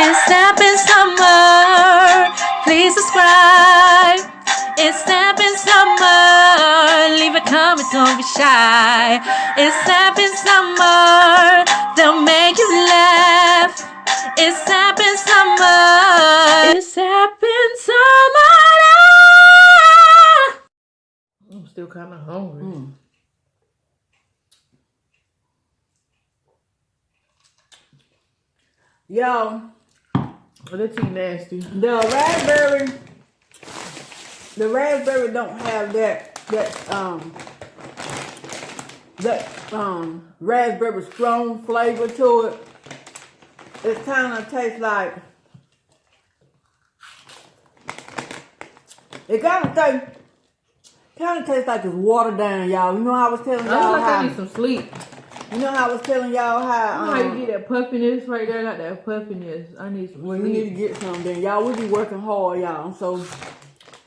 It's Snapping Summer. Please subscribe. It's Snapping Summer. Leave a comment, don't be shy. It's Snapping Summer. They'll make you laugh. It's Snapping Summer. It's Snapping Summer. I'm still kind of hungry. Y'all, But that's too nasty. the raspberry don't have that raspberry strong flavor to it. It kind of tastes like, tastes like it's watered down, y'all. You know how I was telling I y'all feel like I how, need some sleep. you know how I was telling y'all how, How you get that puffiness right there? I got that puffiness. I need some well, sleep. you need to get some then. Y'all, we be working hard, y'all. So,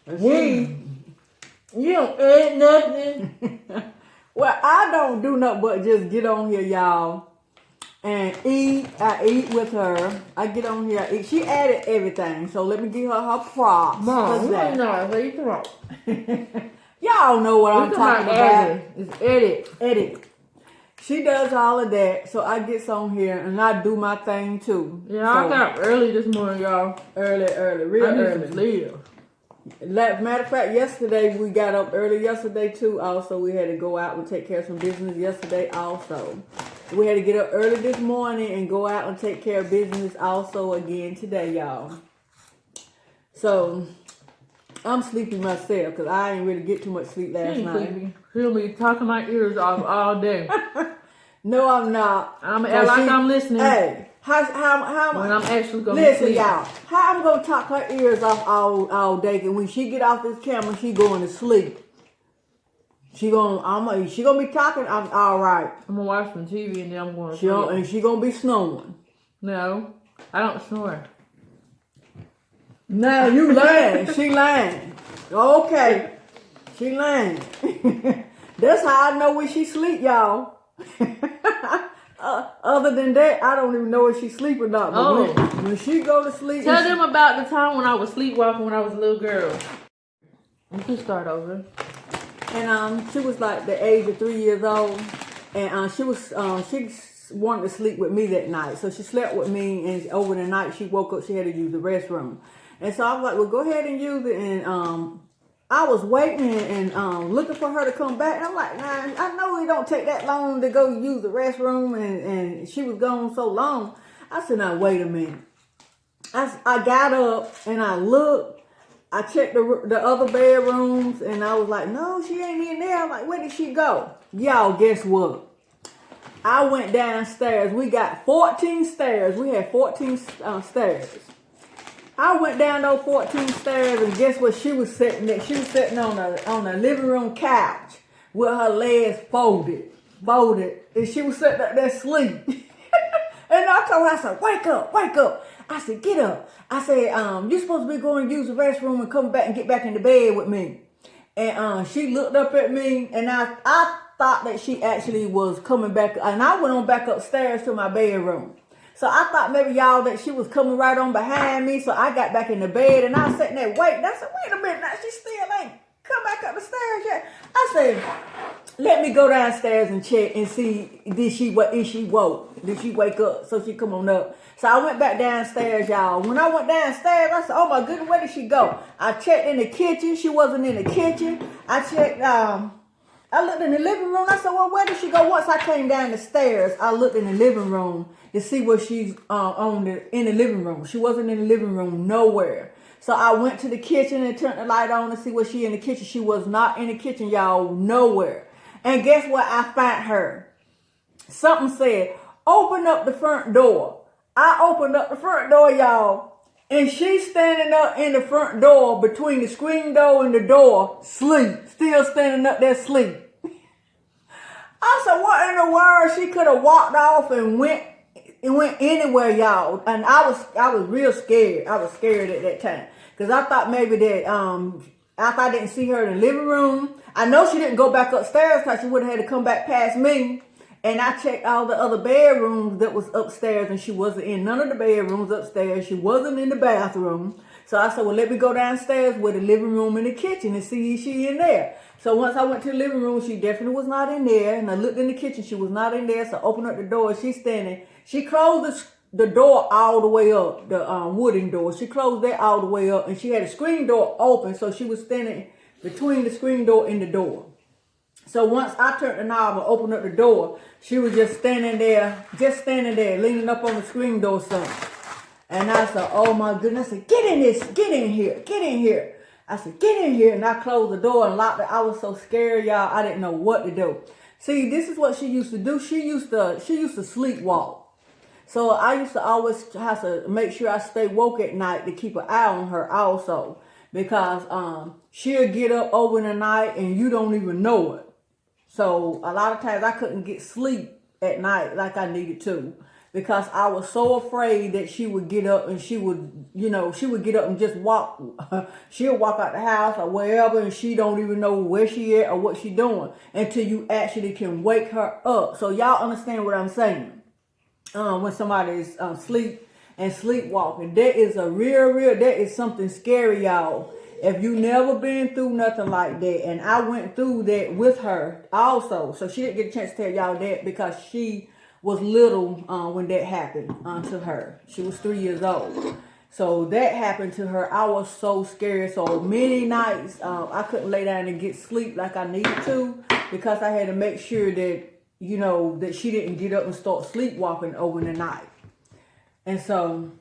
let's see. You don't eat nothing. Well, I don't do nothing but just get on here, y'all, and eat. I eat with her. I get on here, I eat. She added everything, so let me give her props. Mom, for you that. ain't know. So you come on. Y'all know what I'm talking about. It's edit. Edit. She does all of that, so I get on here and I do my thing too. Yeah, so, I got up early this morning, y'all. early, real I need early. some sleep. Matter of fact, yesterday we got up early yesterday too. Also, we had to go out and take care of some business yesterday also. We had to get up early this morning and go out and take care of business also again today, y'all. So, I'm sleepy myself because I ain't really get too much sleep last night. She'll be talking my ears off all day. No, I'm not. I'm act like I'm listening. Hey, how When I'm actually gonna listen, sleep. y'all. How I'm gonna talk her ears off all day? And when she get off this camera, she going to sleep. She gonna be talking. I'm all right. I'm gonna watch some TV and then I'm going to She sleep. and she gonna be snoring. No, I don't snore. Now you lying. She lying. Okay, she lying. That's how I know when she sleep, y'all. Other than that, I don't even know if she sleep or not. But when she go to sleep, Tell them about the time when I was sleepwalking when I was a little girl. You can start over. And she was like the age of 3 years old, and she wanted to sleep with me that night, so she slept with me. And over the night, she woke up. She had to use the restroom, and so I was like, "Well, go ahead and use it." And I was waiting and looking for her to come back. And I'm like, "Nah, I know it don't take that long to go use the restroom." And she was gone so long. I said, "Now wait a minute." I got up and I looked. I checked the other bedrooms and I was like, no, she ain't in there. I'm like, where did she go? Y'all, guess what? I went downstairs. We got 14 stairs. We had 14 stairs. I went down those 14 stairs and guess what she was sitting at? She was sitting on the living room couch with her legs folded. And she was sitting up there asleep. And I told her, I said, wake up. I said, get up. I said, you're supposed to be going to use the restroom and come back and get back in the bed with me. And she looked up at me, and I thought that she actually was coming back. And I went on back upstairs to my bedroom. So I thought maybe, y'all, that she was coming right on behind me. So I got back in the bed, and I was sitting there waiting. I said, wait a minute, now she still ain't come back up the stairs yet. I said, let me go downstairs and check and see, is she woke? Did she wake up? So she come on up. So I went back downstairs, y'all. When I went downstairs, I said, oh my goodness, where did she go? I checked in the kitchen. She wasn't in the kitchen. I checked, I looked in the living room. I said, well, where did she go? Once I came down the stairs, I looked in the living room to see where she's in the living room. She wasn't in the living room nowhere. So I went to the kitchen and turned the light on to see where she in the kitchen. She was not in the kitchen, y'all, nowhere. And guess what? I found her. Something said, open up the front door. I opened up the front door, y'all, and she's standing up in the front door between the screen door and the door, still standing up there sleep. I said, what in the world? She could have walked off and went anywhere, y'all. And I was real scared. I was scared at that time because I thought maybe that after I didn't see her in the living room, I know she didn't go back upstairs because she would have had to come back past me. And I checked all the other bedrooms that was upstairs, and she wasn't in none of the bedrooms upstairs. She wasn't in the bathroom. So I said, well, let me go downstairs with the living room and the kitchen and see if she in there. So once I went to the living room, she definitely was not in there. And I looked in the kitchen, she was not in there. So I opened up the door, she's standing. She closed the door all the way up, the wooden door. She closed that all the way up, and she had a screen door open. So she was standing between the screen door and the door. So once I turned the knob and opened up the door, she was just standing there, leaning up on the screen door something. And I said, oh my goodness. I said, get in here. I said, get in here. And I closed the door and locked it. I was so scared, y'all. I didn't know what to do. See, this is what she used to do. She used to sleepwalk. So I used to always have to make sure I stay woke at night to keep an eye on her also. Because she'll get up over the night and you don't even know it. So a lot of times I couldn't get sleep at night like I needed to, because I was so afraid that she would get up and she would get up and just walk. She'll walk out the house or wherever, and she don't even know where she at or what she doing until you actually can wake her up. So y'all understand what I'm saying? When somebody is asleep and sleepwalking, that is something scary, y'all. If you never been through nothing like that, and I went through that with her also, so she didn't get a chance to tell y'all that because she was little when that happened to her. She was 3 years old. So that happened to her. I was so scared. So many nights I couldn't lay down and get sleep like I needed to, because I had to make sure that, that she didn't get up and start sleepwalking over the night. And so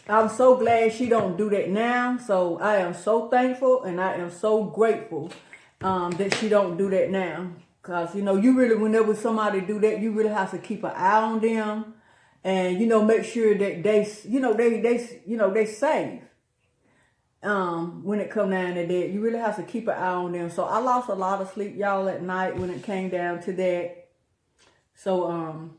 I'm so glad she don't do that now. So I am so thankful and I am so grateful that she don't do that now. Because, you really, whenever somebody do that, you really have to keep an eye on them and, make sure that they safe. When it come down to that, you really have to keep an eye on them. So I lost a lot of sleep, y'all, at night when it came down to that. So,